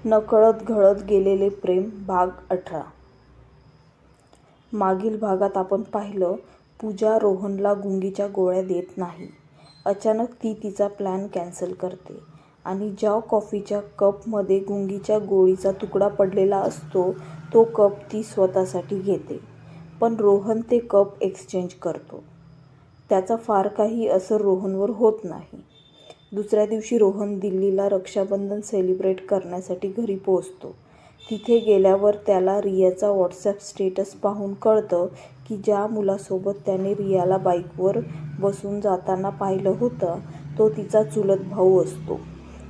नकळत घडत गेलेले प्रेम भाग 18. मागील भागात आपण पाहिलं, पूजा रोहनला गुंगीच्या गोळ्या देत नाही. अचानक ती तिचा प्लॅन कॅन्सल करते आणि ज्या कॉफीच्या कपमध्ये गुंगीच्या गोळीचा तुकडा पडलेला असतो तो कप ती स्वतःसाठी घेते. पण रोहन ते कप एक्सचेंज करतो. त्याचा फार काही असर रोहनवर होत नाही. दुसऱ्या दिवशी रोहन दिल्लीला रक्षाबंधन सेलिब्रेट करण्यासाठी घरी पोहोचतो. तिथे गेल्यावर त्याला रियाचा व्हॉट्सॲप स्टेटस पाहून कळतं की ज्या मुलासोबत त्याने रियाला बाईकवर बसून जाताना पाहिलं होतं तो तिचा चुलत भाऊ असतो.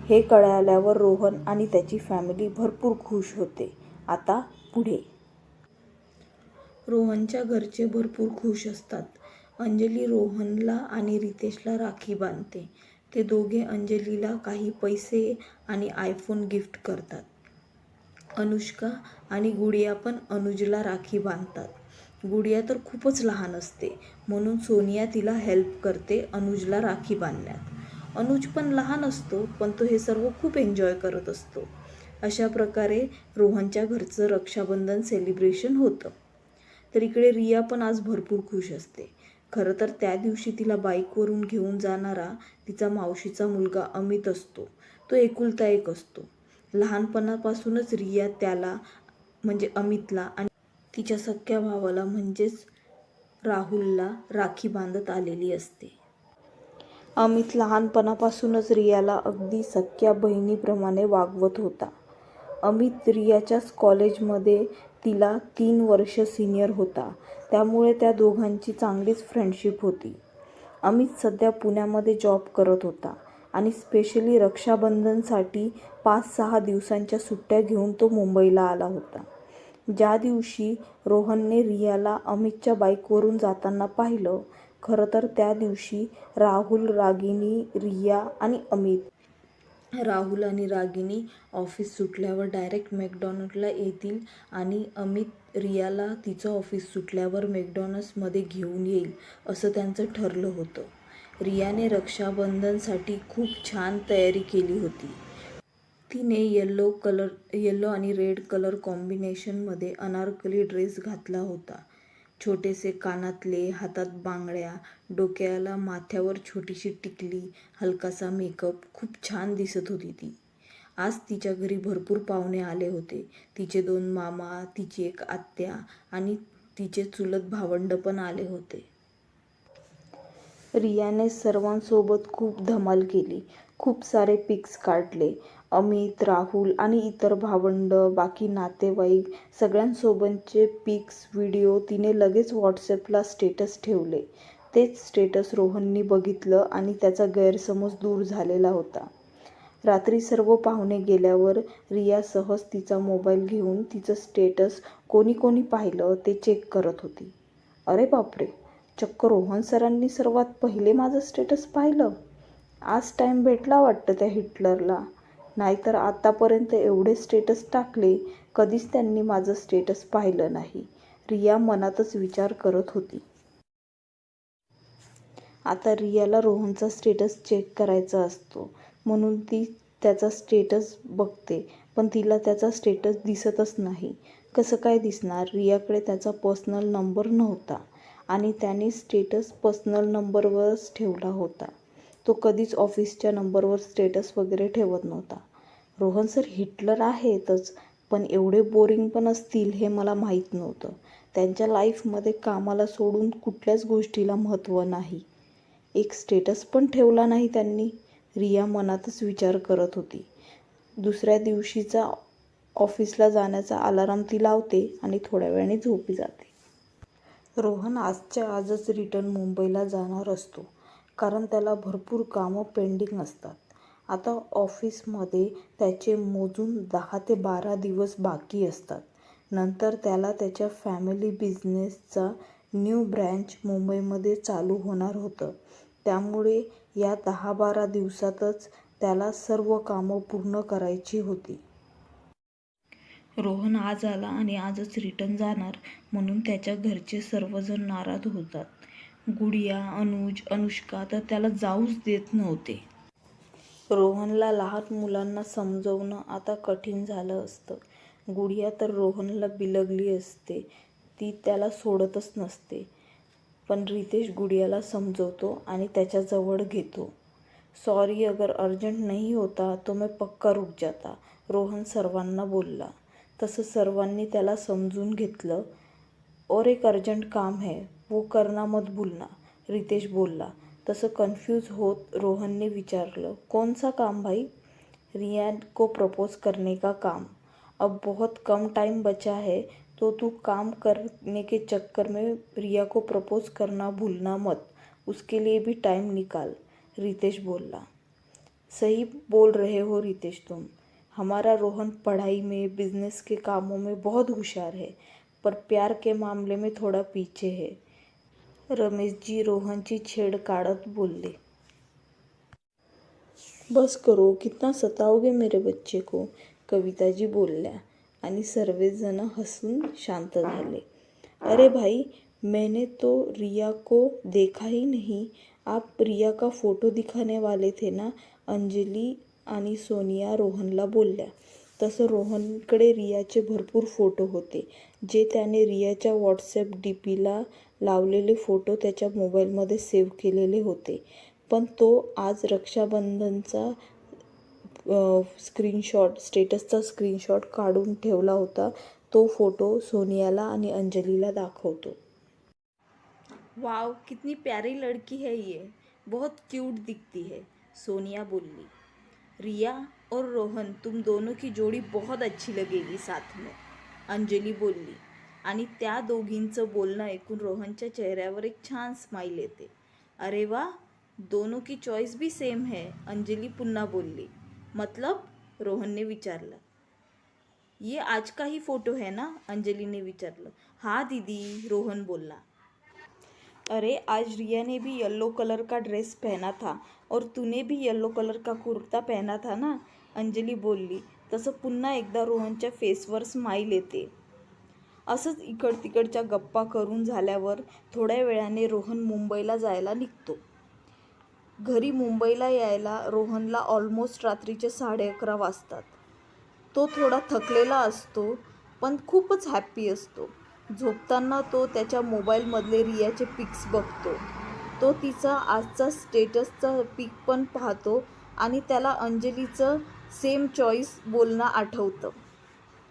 हे कळल्यावर रोहन आणि त्याची फॅमिली भरपूर खुश होते. आता पुढे. रोहनच्या घरचे भरपूर खुश असतात. अंजली रोहनला आणि रितेशला राखी बांधते. ते दोघे अंजलीला काही पैसे आणि आयफोन गिफ्ट करतात. अनुष्का आणि गुडिया पण अनुजला राखी बांधतात. गुडिया तर खूपच लहान असते म्हणून सोनिया तिला हेल्प करते अनुजला राखी बांधण्यात. अनुज पण लहान असतो पण तो हे सर्व खूप एन्जॉय करत असतो. अशा प्रकारे रोहनच्या घरचं रक्षाबंधन सेलिब्रेशन होतं. तर इकडे रिया पण आज भरपूर खुश असते. खरं तर त्या दिवशी तिला बाईकवरून घेऊन जाणारा तिचा मावशीचा मुलगा अमित असतो. तो एकुलता एक असतो. लहानपणापासूनच रिया त्याला म्हणजे अमितला आणि तिच्या सख्ख्या भावाला म्हणजेच राहुलला राखी बांधत आलेली असते. अमित लहानपणापासूनच रियाला अगदी सख्ख्या बहिणीप्रमाणे वागवत होता. अमित रियाच्याच कॉलेजमध्ये तिला 3 वर्ष सिनियर होता. त्यामुळे त्या दोघांची चांगलीच फ्रेंडशिप होती. अमित सध्या पुण्यामध्ये जॉब करत होता आणि स्पेशली रक्षाबंधनसाठी 5-6 दिवसांच्या सुट्ट्या घेऊन तो मुंबईला आला होता. ज्या दिवशी रोहनने रियाला अमितच्या बाईकवरून जाताना पाहिलं, खरं तर त्या दिवशी राहुल, रागिनी, रिया आणि अमित. राहुल आणि रागिनी ऑफिस सुटल्यावर डायरेक्ट मॅकडॉनल्डला येतील आणि अमित रियाला तिचं ऑफिस सुटल्यावर मॅकडॉनल्ड्समध्ये घेऊन येईल असं त्यांचं ठरलं होतं. रियाने रक्षाबंधनसाठी खूप छान तयारी केली होती. तिने येलो आणि रेड कलर कॉम्बिनेशनमध्ये अनारकली ड्रेस घातला होता. छोटेसे कानातले, हातात बांगड्या, डोक्याला माथ्यावर छोटीशी टिकली, हलकासा मेकअप, खूप छान दिसत होती ती. आज तिच्या घरी भरपूर पाहुणे आले होते. तिचे 2 मामा, तिची एक आत्या आणि तिचे चुलत भावंड पण आले होते. रियाने सर्वांसोबत खूप धमाल केली. खूप सारे पिक्स काढले. अमित, राहुल आणि इतर भावंड, बाकी नातेवाईक सगळ्यांसोबतचे पिक्स, व्हिडिओ तिने लगेच व्हॉट्सॲपला स्टेटस ठेवले. तेच स्टेटस रोहननी बघितलं आणि त्याचा गैरसमज दूर झालेला होता. रात्री सर्व पाहुणे गेल्यावर रिया सहज तिचा मोबाईल घेऊन तिचं स्टेटस कोणी कोणी पाहिलं ते चेक करत होती. अरे बापरे, चक्क रोहन सरांनी सर्वात पहिले माझं स्टेटस पाहिलं. आज टाईम भेटला वाटतं त्या हिटलरला. नाहीतर आतापर्यंत एवढे स्टेटस टाकले, कधीच त्यांनी माझं स्टेटस पाहिलं नाही, रिया मनातच विचार करत होती. आता रियाला रोहनचा स्टेटस चेक करायचा असतो म्हणून ती त्याचा स्टेटस बघते, पण तिला त्याचा स्टेटस दिसतच नाही. कसं काय दिसणार? रियाकडे त्याचा पर्सनल नंबर नव्हता आणि त्याने स्टेटस पर्सनल नंबरवरच ठेवला होता. तो कधीच ऑफिसच्या नंबरवर स्टेटस वगैरे ठेवत नव्हता. रोहन सर हिटलर आहेतच, पण एवढे बोरिंग पण असतील हे मला माहीत नव्हतं. त्यांच्या लाईफमध्ये कामाला सोडून कुठल्याच गोष्टीला महत्त्व नाही. एक स्टेटस पण ठेवला नाही त्यांनी, रिया मनातच विचार करत होती. दुसऱ्या दिवशीचा ऑफिसला जाण्याचा अलार्म ती लावते आणि थोड्या वेळाने झोपी जाते. रोहन आजच्या आजच रिटर्न मुंबईला जाणार असतो, कारण त्याला भरपूर कामं पेंडिंग असतात. आता ऑफिसमध्ये त्याचे मोजून 10 ते 12 दिवस बाकी असतात. नंतर त्याला त्याच्या फॅमिली बिझनेसचा न्यू ब्रँच मुंबईमध्ये चालू होणार होतं. त्यामुळे या 10-12 दिवसातच त्याला सर्व कामं पूर्ण करायची होती. रोहन आज आला आणि आजच रिटर्न जाणार म्हणून त्याच्या घरचे सर्वजण नाराज होतात. गुडिया, अनुज, अनुष्का तर त्याला जाऊच देत नव्हते. रोहनला लहान मुलांना समजवणं आता कठीण झालं असतं. गुडिया तर रोहनला बिलगली असते, ती त्याला सोडतच नसते. पण रितेश गुडियाला समजवतो आणि त्याच्याजवळ घेतो. सॉरी, अगर अर्जंट नहीं होता तो मैं पक्का रुक जाता, रोहन सर्वांना बोलला. तसं सर्वांनी त्याला समजून घेतलं. और एक अर्जंट काम है, वो करना मत भूलना, रितेश बोलला. तसं कन्फ्यूज होत रोहनने विचारलं, कौन सा काम भाई? रिया को प्रपोज करने का काम. अब बहुत कम टाइम बचा है, तो तू काम करने के चक्कर में रिया को प्रपोज करना भूलना मत, उसके लिए भी टाइम निकाल, रितेश बोला. सही बोल रहे हो रितेश तुम. हमारा रोहन पढ़ाई में, बिजनेस के कामों में बहुत होशियार है, पर प्यार के मामले में थोड़ा पीछे है, रमेशजी रोहनची छेड काढत बोलले. बस करो, कितना सताओगे मेरे बच्चे को, कविताजी बोलल्या आणि सर्वजण हसून शांत झाले. अरे भाई, मैंने तो रिया को देखा ही नहीं, आप रिया का फोटो दिखाने वाले थे ना, अंजली आणि सोनिया रोहनला बोलल्या. तसं रोहनकडे रियाचे भरपूर फोटो होते, जे त्याने रियाच्या व्हॉट्सॲप डीपीला लावलेले फोटो त्याच्या मोबाईलमध्ये सेव्ह केलेले होते. पण तो आज रक्षाबंधनचा स्टेटसचा स्क्रीनशॉट काढून ठेवला होता. तो फोटो सोनियाला आणि अंजलीला दाखवतो. वाव, कितनी प्यारी लड़की है ये, बहुत क्यूट दिखती है, सोनिया बोली. रिया और रोहन, तुम दोनों की जोड़ी बहुत अच्छी लगेगी साथ में, अंजली बोलली. आणि त्या दोघींचं बोलणं ऐकून रोहनच्या चेहऱ्यावर एक छान स्माइल येते. अरे वा, दोनों की चॉइस भी सेम है, अंजली पुन्हा बोलली. मतलब, रोहनने विचारलं. ये आज का ही फोटो है ना, अंजलीने विचारलं. हाँ दीदी, रोहन बोलला. अरे, आज रिया ने भी येलो कलर का ड्रेस पहना था और तूने भी येलो कलर का कुर्ता पहना था ना, अंजली बोलली. तसं पुन्हा एकदा रोहनच्या फेसवर स्माईल येते. असंच इकड तिकडच्या गप्पा करून झाल्यावर थोड्या वेळाने रोहन मुंबईला जायला निघतो. घरी मुंबईला यायला रोहनला ऑलमोस्ट रात्रीचे 11:30 वाजतात. तो थोडा थकलेला असतो, पण खूपच हॅप्पी असतो. झोपताना तो त्याच्या मोबाईलमधले रियाचे पिक्स बघतो. तो तिचा आजचा स्टेटसचा पिक पण पाहतो आणि त्याला अंजलीचं सेम चॉईस बोलणं आठवतं.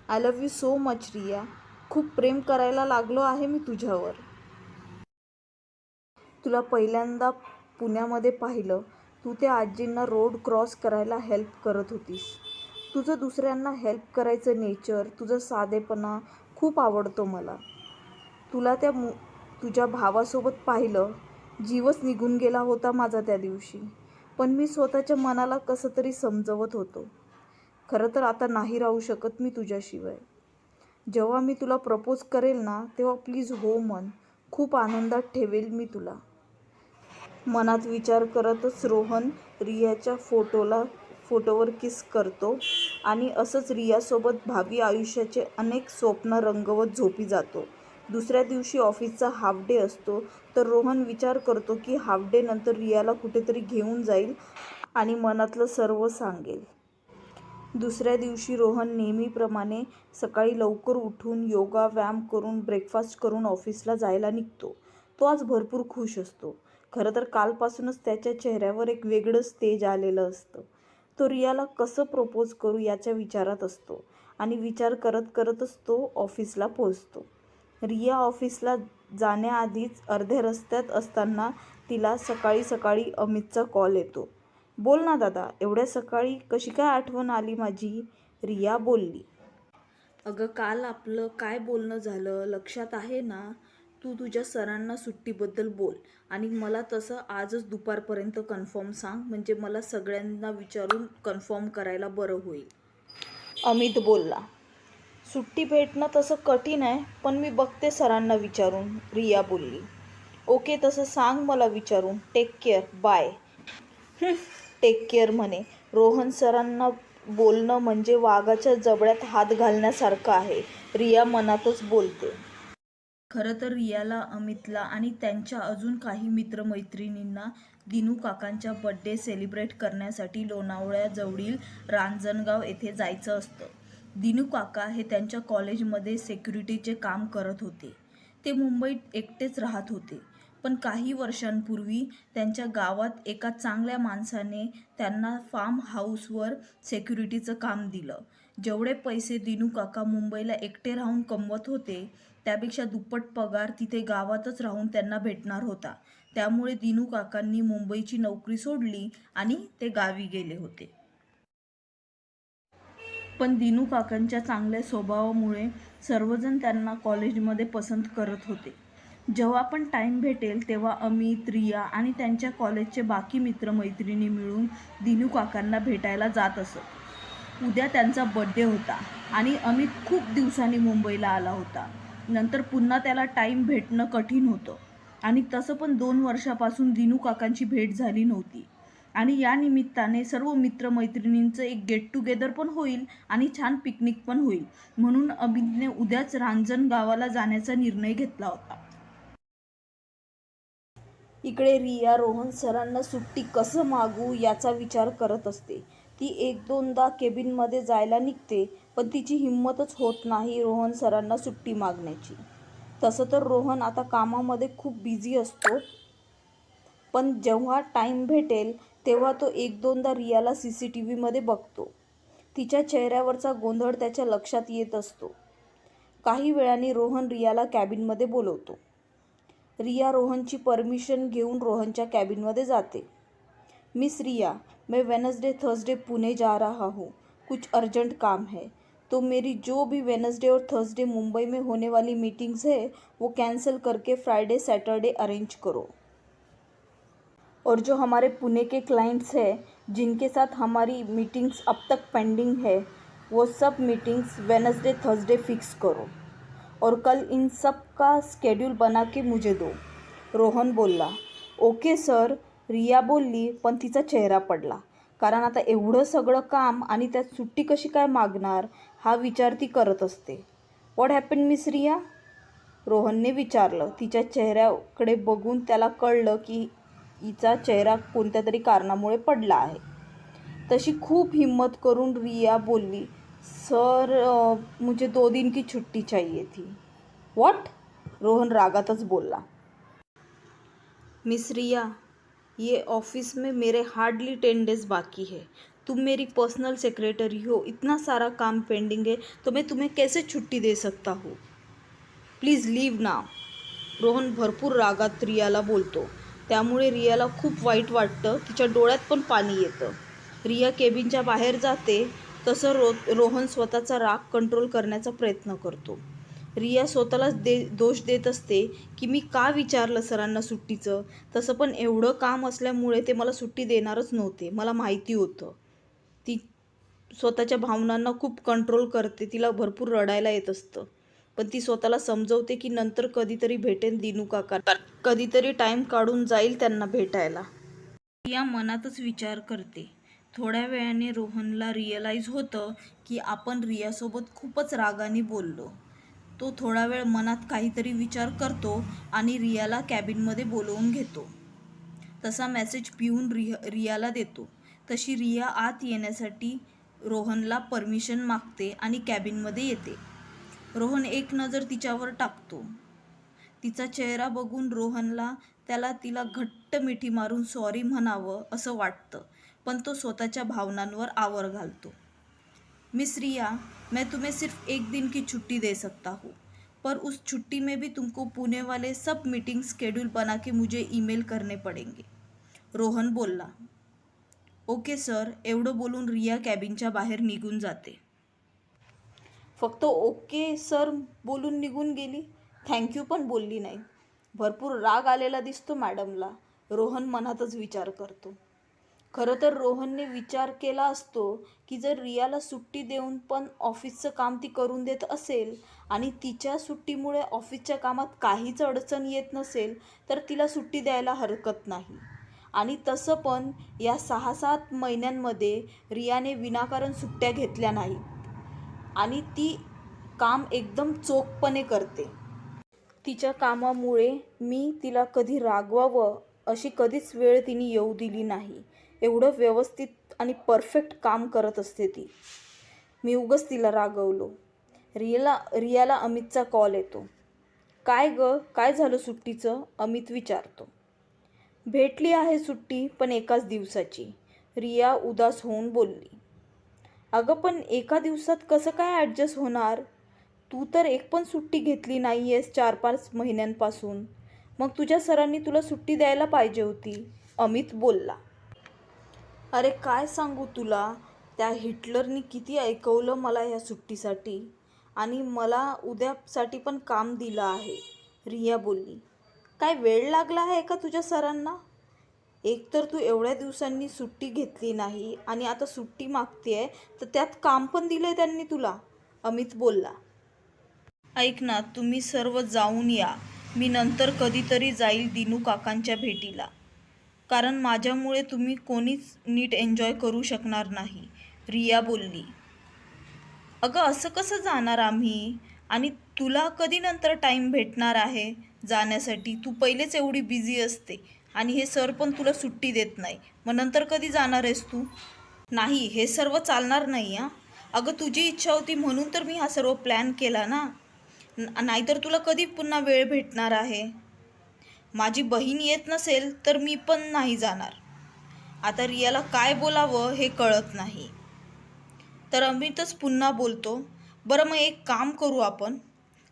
I love you so much Riya, खूप प्रेम करायला लागलो आहे मी तुझ्यावर. तुला पहिल्यांदा पुण्यामध्ये पाहिलं, तू त्या आजींना रोड क्रॉस करायला हेल्प करत होतीस. तुझं दुसऱ्यांना हेल्प करायचं नेचर, तुझं साधेपणा खूप आवडतो मला. तुला तुझ्या भावासोबत पाहिलं, जीवच निघून गेला होता माझा त्या दिवशी. पण मी स्वतःच्या मनाला कसं तरी समजवत होतो. खरं तर आता नाही राहू शकत मी तुझ्याशिवाय. जेव्हा मी तुला प्रपोज करेल ना, तेव्हा प्लीज हो म्हण, खूप आनंदात ठेवेल मी तुला. मनात विचार करतच रोहन रियाच्या फोटोवर किस करतो आणि असंच रियासोबत भावी आयुष्याचे अनेक स्वप्न रंगवत झोपी जातो. दुसऱ्या दिवशी ऑफिसचा हाफ डे असतो, तर रोहन विचार करतो की हाफ डे नंतर रियाला कुठेतरी घेऊन जाईल आणि मनातलं सर्व सांगेल. दुसऱ्या दिवशी रोहन नेहमीप्रमाणे सकाळी लवकर उठून योगा, व्यायाम करून, ब्रेकफास्ट करून ऑफिसला जायला निघतो. तो आज भरपूर खुश असतो. खरं तर कालपासूनच त्याच्या चेहऱ्यावर एक वेगळंच तेज आलेलं असतं. तो रियाला कसं प्रपोज करू याच्या विचारात असतो आणि विचार करत करतच तो ऑफिसला पोहोचतो. रिया ऑफिसला जाण्याआधीच अर्ध्या रस्त्यात असताना तिला सकाळी सकाळी अमितचा कॉल येतो. बोल ना दादा, एवढ्या सकाळी कशी काय आठवण आली माझी, रिया बोलली. अगं, काल आपलं काय बोलणं झालं लक्षात आहे ना, तू तुझ्या सरांना सुट्टीबद्दल बोल आणि मला तसं आजच दुपारपर्यंत कन्फर्म सांग, म्हणजे मला सगळ्यांना विचारून कन्फर्म करायला बरं होईल, अमित बोलला. सुट्टी भेटणं तसं कठीण आहे, पण मी बघते सरांना विचारून, रिया बोलली. ओके, तसं सांग मला विचारून. Take care, bye. Take care म्हणे. रोहन सरांना बोलणं म्हणजे वाघाच्या जबड्यात हात घालण्यासारखं आहे, रिया मनातच बोलते. खरं तर रियाला, अमितला आणि त्यांच्या अजून काही मित्रमैत्रिणींना दिनू काकांच्या बर्थडे सेलिब्रेट करण्यासाठी लोणावळ्याजवळील रांजणगाव येथे जायचं असतं. दिनू काका हे त्यांच्या कॉलेजमध्ये सिक्युरिटीचे काम करत होते. ते मुंबईत एकटेच राहत होते. पण काही वर्षांपूर्वी त्यांच्या गावात एका चांगल्या माणसाने त्यांना फार्म हाऊसवर सिक्युरिटीचं काम दिलं. जेवढे पैसे दिनू काका मुंबईला एकटे राहून कमवत होते त्यापेक्षा दुप्पट पगार तिथे गावातच राहून त्यांना भेटणार होता. त्यामुळे दिनू काकांनी मुंबईची नोकरी सोडली आणि ते गावी गेले होते. पण दिनू काकांच्या चांगल्या स्वभावामुळे सर्वजण त्यांना कॉलेजमध्ये पसंत करत होते. जेव्हा पण टाईम भेटेल तेव्हा अमित, रिया आणि त्यांच्या कॉलेजचे बाकी मित्रमैत्रिणी मिळून दिनू काकांना भेटायला जात असत. उद्या त्यांचा बर्थडे होता आणि अमित खूप दिवसांनी मुंबईला आला होता. नंतर पुन्हा त्याला टाईम भेटणं कठीण होतं आणि तसं पण 2 वर्षापासून दिनू काकांची भेट झाली नव्हती. आणि या निमित्ताने सर्व मित्रमैत्रिणींचं एक गेट टुगेदर पण होईल आणि छान पिकनिक पण होईल, म्हणून अमितने उद्याच रांजणगावाला जाण्याचा निर्णय घेतला होता. इकडे रिया रोहन सरांना सुट्टी कसं मागू याचा विचार करत असते. ती 1-2दा केबिनमध्ये जायला निघते, पण तिची हिंमतच होत नाही रोहन सरांना सुट्टी मागण्याची. तसं तर रोहन आता कामामध्ये खूप बिझी असतो, पण जेव्हा टाईम भेटेल तेव्हा तो 1-2दा रियाला CCTVमध्ये बघतो. तिच्या चेहऱ्यावरचा गोंधळ त्याच्या लक्षात येत असतो. काही वेळाने रोहन रियाला कॅबिनमध्ये बोलवतो. रिया रोहनची परमिशन घेऊन रोहनच्या कॅबिनमध्ये जाते. मिस रिया, मैं वेडनेसडे थर्सडे पुणे जा रहा हूँ. कुछ अर्जेंट काम है, तो मेरी जो भी वेडनेसडे और थर्सडे मुंबई में होने वाली मीटिंग्स है वो कैंसिल करके फ्राइडे सैटरडे अरेंज करो. और जो हमारे पुणे के क्लाइंट्स हैं जिनके साथ हमारी मीटिंग्स अब तक पेंडिंग है वो सब मीटिंग्स वेडनेसडे थर्सडे फिक्स करो. और कल इन सब का स्केड्यूल बना के मुझे दो. रोहन बोलला. ओके सर, रिया बोलली, पण तिचा चेहरा पडला. कारण आता एवढं सगळं काम आणि त्यात सुट्टी कशी काय मागणार हा विचार ती करत असते. What happen miss Riya? रोहनने विचारलं. तिच्या चेहऱ्याकडे बघून त्याला कळलं की हिचा चेहरा कोणत्या तरी कारणामुळे पडला आहे. तशी खूप हिम्मत करून रिया बोलली, सर मुझे 2 दिन की छुट्टी चाहिए थी. व्हॉट? रोहन रागातच बोलला. मिस रिया, ये ऑफिस में मेरे हार्डली 10 डेज बाकी है. तुम मेरी पर्सनल सेक्रेटरी हो, इतना सारा काम पेंडिंग है तो मैं तुम्हें कैसे छुट्टी दे सकता हूँ. प्लीज़ लीव नाव. रोहन भरपूर रागात रियाला बोलतो. त्यामुळे रियाला खूप वाईट वाटतं. तिच्या डोळ्यात पण पाणी येतं. रिया केबिनच्या बाहेर जाते तसं रोहन स्वतःचा राग कंट्रोल करण्याचा प्रयत्न करतो. रिया स्वतःलाच दोष देत असते की मी का विचारलं सरांना सुट्टीचं. तसं पण एवढं काम असल्यामुळे ते मला सुट्टी देणारच नव्हते, मला माहिती होतं. ती स्वतःच्या भावनांना खूप कंट्रोल करते. तिला भरपूर रडायला येत असतं, पण ती स्वतःला समजवते की नंतर कधीतरी भेटेन दिनू काका, कधीतरी टाईम काढून जाईल त्यांना भेटायला. रिया मनातच विचार करते. थोड्या वेळाने रोहनला रिअलाईज होतं की आपण रियासोबत खूपच रागाने बोललो. तो थोडा वेळ मनात काहीतरी विचार करतो आणि रियाला कॅबिनमध्ये बोलवून घेतो. तसा मेसेज पिऊन रियाला देतो. तशी रिया आत येण्यासाठी रोहनला परमिशन मागते आणि कॅबिनमध्ये येते. रोहन एक नजर तिच्यावर टाकतो. तिचा चेहरा बघून रोहनला तिला घट्ट मिठी मारून सॉरी म्हणावं असं वाटतं, पण तो स्वतःच्या भावनांवर आवर घालतो. मिस रिया, मैं तुम्हें सिर्फ 1 दिन की छुट्टी दे सकता हूँ, पर उस छुट्टी में भी तुमको पुणे वाले सब मीटिंग स्केड्यूल बना के मुझे ईमेल करने पडेंगे. रोहन बोलला. Okay sir. एवढं बोलून रिया कॅबिनच्या बाहेर निघून जाते. फक्त ओके सर बोलून निघून गेली, थँक्यू पण बोलली नाही. भरपूर राग आलेला दिसतो मॅडमला, रोहन मनातच विचार करतो. खरं तर रोहनने विचार केला असतो की जर रियाला सुट्टी देऊन पण ऑफिसचं काम ती करून देत असेल आणि तिच्या सुट्टीमुळे ऑफिसच्या कामात काहीच अडचण येत नसेल तर तिला सुट्टी द्यायला हरकत नाही. आणि तसं पण या 6-7 महिन्यांमध्ये रियाने विनाकारण सुट्ट्या घेतल्या नाहीत आणि ती काम एकदम चोखपणे करते. तिच्या कामामुळे मी तिला कधी रागवावं अशी कधीच वेळ तिने येऊ दिली नाही. एवढं व्यवस्थित आणि परफेक्ट काम करत असते ती. मी उगाच तिला रागवलो. रियाला अमितचा कॉल येतो. काय ग, काय झालं सुट्टीचं? अमित विचारतो. भेटली आहे सुट्टी, पण एकाच दिवसाची, रिया उदास होऊन बोलली. अगं पण एका दिवसात कसं काय ॲडजस्ट होणार? तू तर एक पण सुट्टी घेतली नाही आहेस 4-5 महिन्यांपासून. मग तुझ्या सरांनी तुला सुट्टी द्यायला पाहिजे होती, अमित बोलला. अरे काय सांगू तुला, त्या हिटलरनी किती ऐकवलं मला ह्या सुट्टीसाठी, आणि मला उद्यासाठी पण काम दिलं आहे, रिया बोलली. काय वेळ लागला आहे का तुझ्या सरांना? एकतर तू एवढ्या दिवसांनी सुट्टी घेतली नाही आणि आता सुट्टी मागतेय, तर त्यात काम पण दिलंय त्यांनी तुला, अमित बोलला. ऐक ना, तुम्ही सर्व जाऊन या. मी नंतर कधीतरी जाईल दिनू काकांच्या भेटीला, कारण माझ्यामुळे तुम्ही कोणीच नीट एन्जॉय करू शकणार नाही, रिया बोलली. अगं असं कसं जाणार आम्ही? आणि तुला कधी नंतर टाईम भेटणार आहे जाण्यासाठी? तू पहिलेच एवढी बिझी असते आणि हे सर पण तुला सुट्टी देत नाही, मग नंतर कधी जाणार आहेस तू? नाही, हे सर्व चालणार नाही हां. अगं तुझी इच्छा होती म्हणून तर मी हा सर्व प्लॅन केला ना, नाहीतर तुला कधी पुन्हा वेळ भेटणार आहे? माझी बहीण येत नसेल तर मी पण नाही जाणार. आता रियाला काय बोलावं हे कळत नाही. तर अमितच पुन्हा बोलतो. बरं मग एक काम करू आपण,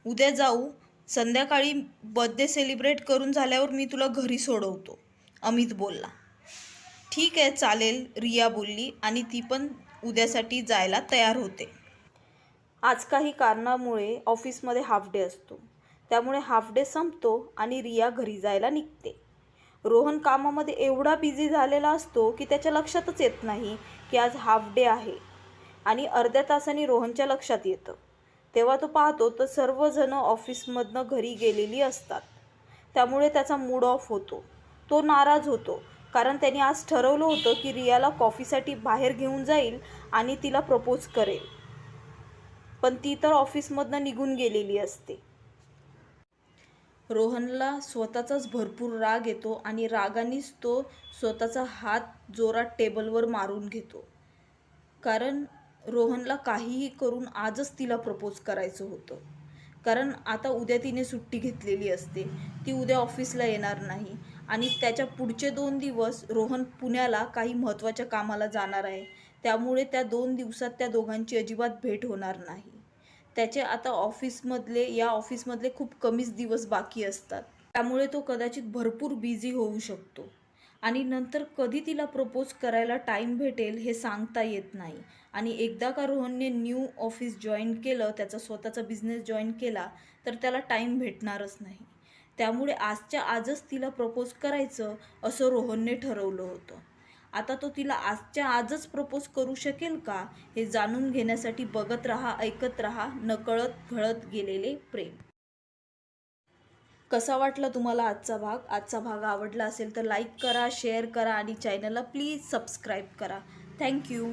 उद्या जाऊ, संध्याकाळी बर्थडे सेलिब्रेट करून झाल्यावर मी तुला घरी सोडवतो, अमित बोलला. ठीक आहे चालेल, रिया बोलली आणि ती पण उद्यासाठी जायला तयार होते. आज काही कारणामुळे ऑफिसमध्ये हाफ डे असतो, त्यामुळे हाफ डे संपतो आणि रिया घरी जायला निघते. रोहन कामामध्ये एवढा बिझी झालेला असतो की त्याच्या लक्षातच येत नाही की आज हाफ डे आहे, आणि अर्ध्या तासाने रोहनच्या लक्षात येतं. तेव्हा तो पाहतो तर सर्वजण ऑफिसमधनं घरी गेलेली असतात. त्यामुळे त्याचा मूड ऑफ होतो. तो नाराज होतो, कारण त्याने आज ठरवलं होतं की रियाला कॉफीसाठी बाहेर घेऊन जाईल आणि तिला प्रपोज करेल, पण ती तर ऑफिसमधनं निघून गेलेली असते. रोहनला स्वतःचाच भरपूर राग येतो आणि रागानेच तो स्वतःचा हात जोरात टेबलवर मारून घेतो, कारण रोहनला काहीही करून आजच तिला प्रपोज करायचं होतं. कारण आता उद्या तिने सुट्टी घेतलेली असते, ती उद्या ऑफिसला येणार नाही, आणि त्याच्या पुढचे 2 दिवस रोहन पुण्याला काही महत्त्वाच्या कामाला जाणार आहे. त्यामुळे त्या 2 दिवसात त्या दोघांची अजिबात भेट होणार नाही. त्याचे आता या ऑफिसमधले खूप कमीच दिवस बाकी असतात, त्यामुळे तो कदाचित भरपूर बिझी होऊ शकतो, आणि नंतर कधी तिला प्रपोज करायला टाईम भेटेल हे सांगता येत नाही. आणि एकदा का रोहनने न्यू ऑफिस जॉईन केलं, त्याचा स्वतःचा बिझनेस जॉईन केला, तर त्याला टाईम भेटणारच नाही. त्यामुळे आजच्या आजच तिला प्रपोज करायचं असं रोहनने ठरवलं होतं. आता तो तिला आजच्या आजच प्रपोज करू शकेल का, हे जाणून घेण्यासाठी बघत राहा, ऐकत राहा नकळत घडत गेलेले प्रेम. कसा वाटला तुम्हाला आजचा भाग आवडला असेल तर लाईक करा, शेअर करा आणि चॅनलला प्लीज सबस्क्राईब करा. थँक्यू.